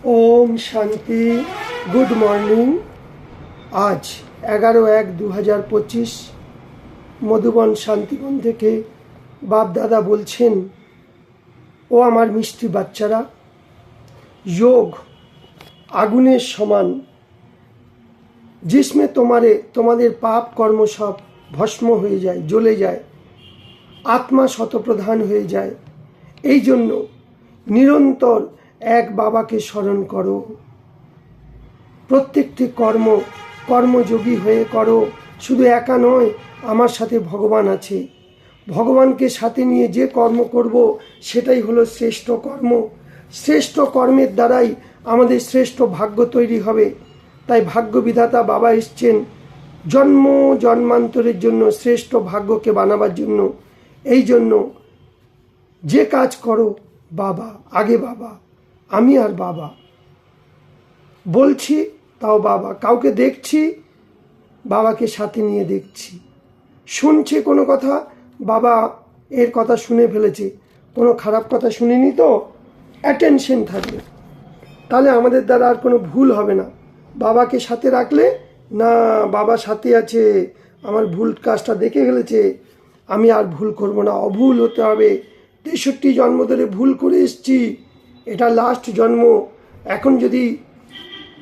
ওম শান্তি। Good morning. আজ 11/1/2025 মধুবন শান্তিবন থেকে বাপ-দাদা বলছেন, ও আমার মিষ্টি বাচ্চারা, যোগ আগুনের সমান, जिसमें তোমাদের পাপ কর্ম সব ভস্ম হয়ে যায়, জ্বলে যায়, আত্মা শতপ্রধান হয়ে যায়। এই জন্য নিরন্তর এক বাবাকে স্মরণ করো। প্রত্যেকটি কর্মযোগী হয়ে করো। শুধু একা নয়, আমার সাথে ভগবান আছে। ভগবানকে সাথে নিয়ে যে কর্ম করব সেটাই হলো শ্রেষ্ঠ কর্ম। শ্রেষ্ঠ কর্মের দ্বারাই আমাদের শ্রেষ্ঠ ভাগ্য তৈরি হবে। তাই ভাগ্য বিধাতা বাবা এসছেন জন্ম জন্মান্তরের জন্য, শ্রেষ্ঠ ভাগ্যকে বানাবার জন্য। এই জন্য যে কাজ করো বাবা, আগে বাবা, আমি আর বাবা বলছি, তাও বাবা। কাউকে দেখছি, বাবাকে সাথে নিয়ে দেখছি। শুনছে কোনো কথা, বাবা এর কথা শুনে ফেলেছে, কোনো খারাপ কথা শুনিনি তো, অ্যাটেনশন থাকবে। তাহলে আমাদের দ্বারা আর কোনো ভুল হবে না। বাবাকে সাথে রাখলে, না বাবা সাথে আছে, আমার ভুল কাজটা দেখে ফেলেছে, আমি আর ভুল করব না, অভুল হতে হবে। 63 জন্ম ধরে ভুল করে এসছি, এটা লাস্ট জন্ম। এখন যদি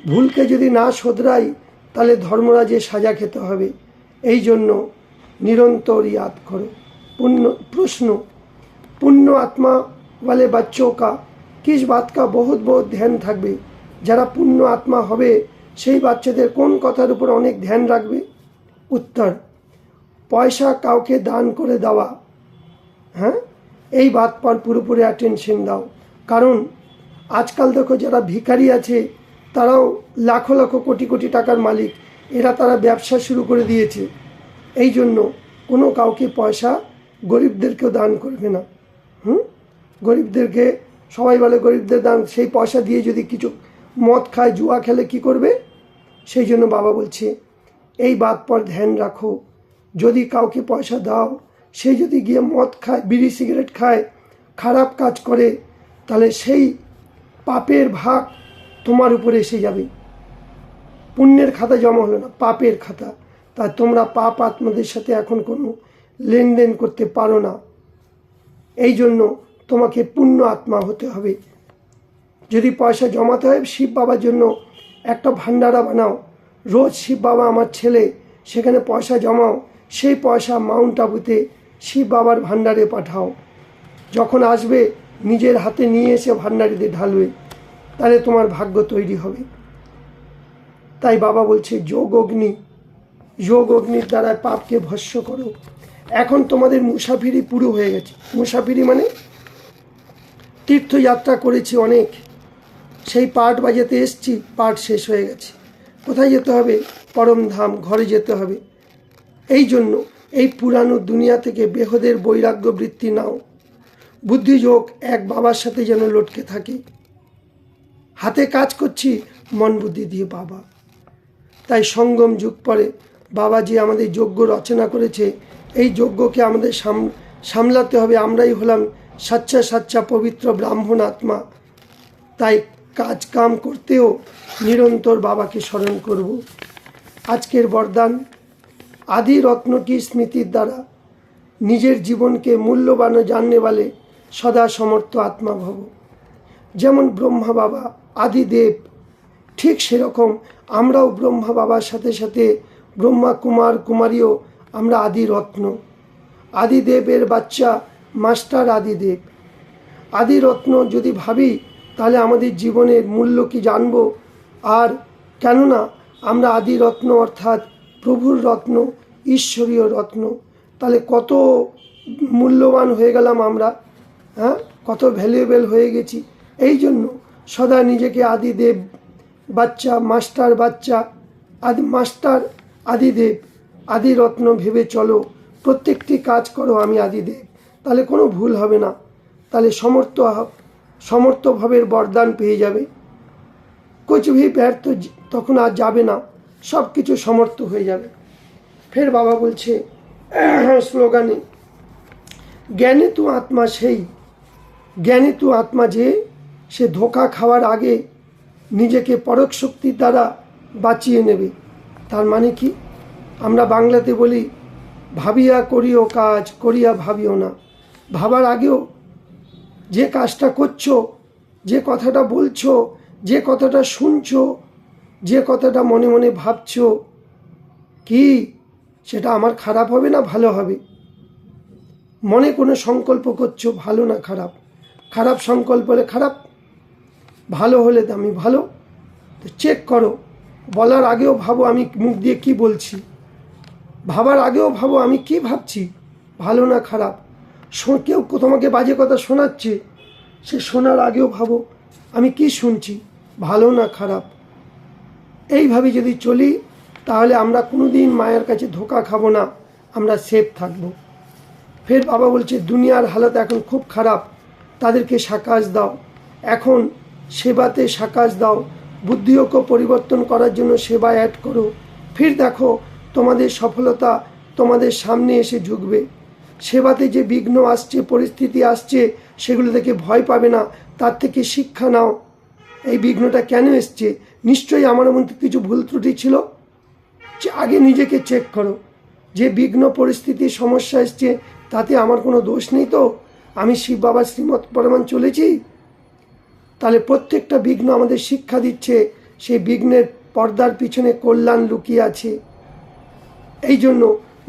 ভুলকে যদি না শোধরাই, তাহলে ধর্মরাজে সাজা খেতে হবে। এই জন্য নিরন্তর ইয়াদ করো। प्रश्न, पुण्य आत्मा वाले बच्चों का किस बात का बहुत बहुत ध्यान থাকবে? যারা পুণ্য আত্মা হবে সেই বাচ্চাদের কোন কথার উপর অনেক ধ্যান রাখবে? উত্তর, পয়সা কাউকে দান করে দেওয়া। হ্যাঁ, এই বাত পর পুরোপুরি অ্যাটেনশন দাও। কারণ আজকাল দেখো যারা ভিখারি আছে তারাও লাখো লাখো কোটি কোটি টাকার মালিক। তারা ব্যবসা শুরু করে দিয়েছে। এই জন্য কোনো কাউকে পয়সা গরিবদেরকেও দান করবে না। গরিবদেরকে সবাই বলে গরিবদের দান, সেই পয়সা দিয়ে যদি কিছু মদ খায়, জুয়া খেলে কি করবে? সেই জন্য বাবা বলছে এই বাত পর ধ্যান রাখো। যদি কাউকে পয়সা দাও, সে যদি গিয়ে মদ খায়, বিড়ি সিগারেট খায়, খারাপ কাজ করে, তাহলে সেই পাপের ভাগ তোমার উপরে এসে যাবে। পুণ্যের খাতা জমা হলো না, পাপের খাতা। তাই তোমরা পাপ আত্মাদের সাথে এখন কোনো লেনদেন করতে পারো না। এই জন্য তোমাকে পুণ্য আত্মা হতে হবে। যদি পয়সা জমাতে হয়, শিব বাবার জন্য একটা ভান্ডারা বানাও। রোজ শিব বাবা আমার ছেলে, সেখানে পয়সা জমাও। সেই পয়সা মাউন্ট আবুতে শিব বাবার ভান্ডারে পাঠাও। যখন আসবে নিজের হাতে নিয়ে এসে ভান্ডারিতে ঢালবে, তাহলে তোমার ভাগ্য তৈরি হবে। তাই বাবা বলছে যোগ অগ্নির দ্বারা পাপকে ভস্ম করো। এখন তোমাদের মুসাফিরি পুরো হয়ে গেছে। মুসাফিরি মানে তীর্থযাত্রা করেছি অনেক, সেই পাঠ বাজাতে এসছি, পাঠ শেষ হয়ে গেছে। কোথায় যেতে হবে? পরমধাম, ঘরে যেতে হবে। এই জন্য এই পুরানো দুনিয়া থেকে বেহদের বৈরাগ্য বৃত্তি নাও। বুদ্ধিযোগ এক বাবার সাথে যেন লটকে থাকে। হাতে কাজ করছি, মন বুদ্ধি দিয়ে বাবা। তাই সঙ্গম যুগ পরে বাবা যে আমাদের যজ্ঞ রচনা করেছে, এই যজ্ঞকে আমাদের সামলাতে হবে। আমরাই হলাম সাচ্চা পবিত্র ব্রাহ্মণ আত্মা। তাই কাজ কাম করতেও নিরন্তর বাবাকে স্মরণ করব। আজকের বরদান, আদি রত্ন কি স্মৃতির দ্বারা নিজের জীবনকে মূল্যবান জাননে वाले সদা সমর্থ আত্মা ভব। যেমন ব্রহ্মা বাবা আদিদেব, ঠিক সেরকম আমরাও ব্রহ্মা বাবার সাথে সাথে ব্রহ্মা কুমার কুমারীও আমরা আদি রত্ন। আদিদেবের বাচ্চা মাস্টার আদিদেব। আদি রত্ন যদি ভাবি, তাহলে আমাদের জীবনের মূল্য কি জানব। আর কেননা আমরা আদি রত্ন অর্থাৎ প্রভুর রত্ন, ঈশ্বরীয় রত্ন। তাহলে কত মূল্যবান হয়ে গেলাম আমরা, হ্যাঁ, কত ভ্যালুয়েবল হয়ে গেছি। এই জন্য সদা নিজেকে আদিদেব বাচ্চা, মাস্টার বাচ্চা, মাস্টার আদিদেব, আদিরত্ন ভেবে চলো। প্রত্যেকটি কাজ করো আমি আদিদেব, তাহলে কোনো ভুল হবে না। তাহলে সমর্থভাবের বরদান পেয়ে যাবে। কুছ ভি ব্যর্থ তখন আর যাবে না, সব কিছু সমর্থ হয়ে যাবে। ফের বাবা বলছে স্লোগানে, জ্ঞানে তু আত্মা সেই, জ্ঞানে তু আত্মা যে, সে ধোকা খাওয়ার আগে নিজেকে পরক শক্তির দ্বারা বাঁচিয়ে নেবে। তার মানে কি? আমরা বাংলাতে বলি, ভাবিয়া করিও কাজ, করিয়া ভাবিও না। ভাবার আগেও যে কাজটা করছো, যে কথাটা বলছো, যে কথাটা শুনছো, যে কথাটা মনে মনে ভাবছো, কি সেটা আমার খারাপ হবে না ভালো হবে? মনে কোনো সংকল্প করছো, ভালো না খারাপ? খারাপ সংকল্প হলে খারাপ, ভালো হলে তো আমি ভালো। তো চেক করো। বলার আগেও ভাবো আমি মুখ দিয়ে কি বলছি, ভাবার আগেও ভাবো আমি কি ভাবছি, ভালো না খারাপ। কেউ তোমাকে বাজে কথা শোনাচ্ছে, সে শোনার আগেও ভাবো আমি কি শুনছি, ভালো না খারাপ। এইভাবে যদি চলি তাহলে আমরা কোনোদিন মায়ের কাছে ধোকা খাবো না, আমরা সেফ থাকবো। ফের বাবা বলছে দুনিয়ার হালত এখন খুব খারাপ, তাদেরকে সাকাশ দাও, এখন সেবাতে সাকাশ দাও, বুদ্ধিওকে পরিবর্তন করার জন্য সেবা অ্যাড করো। ফির দেখো তোমাদের সফলতা তোমাদের সামনে এসে ঝুঁকবে। সেবাতে যে বিঘ্ন আসছে, পরিস্থিতি আসছে, সেগুলো থেকে ভয় পাবে না, তার থেকে শিক্ষা নাও। এই বিঘ্নটা কেন এসছে? নিশ্চয়ই আমার মধ্যে কিছু ভুল ত্রুটি ছিল। আগে নিজেকে চেক করো, যে বিঘ্ন পরিস্থিতির সমস্যা এসছে তাতে আমার কোনো দোষ নেই তো? আমি শিব বাবার শ্রীমত প্রমাণ চলেছি। তাহলে প্রত্যেকটা বিঘ্ন আমাদের শিক্ষা দিচ্ছে, সেই বিঘ্নের পর্দার পিছনে কল্যাণ লুকিয়ে আছে। এই জন্য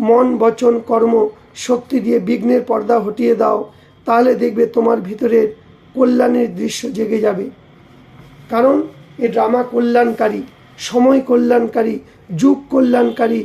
মন, বচন, কর্ম শক্তি দিয়ে বিঘ্নের পর্দা হটিয়ে দাও, তাহলে দেখবে তোমার ভিতরের কল্যাণের দৃশ্য জেগে যাবে। কারণ এ ড্রামা কল্যাণকারী, সময় কল্যাণকারী, যুগ কল্যাণকারী।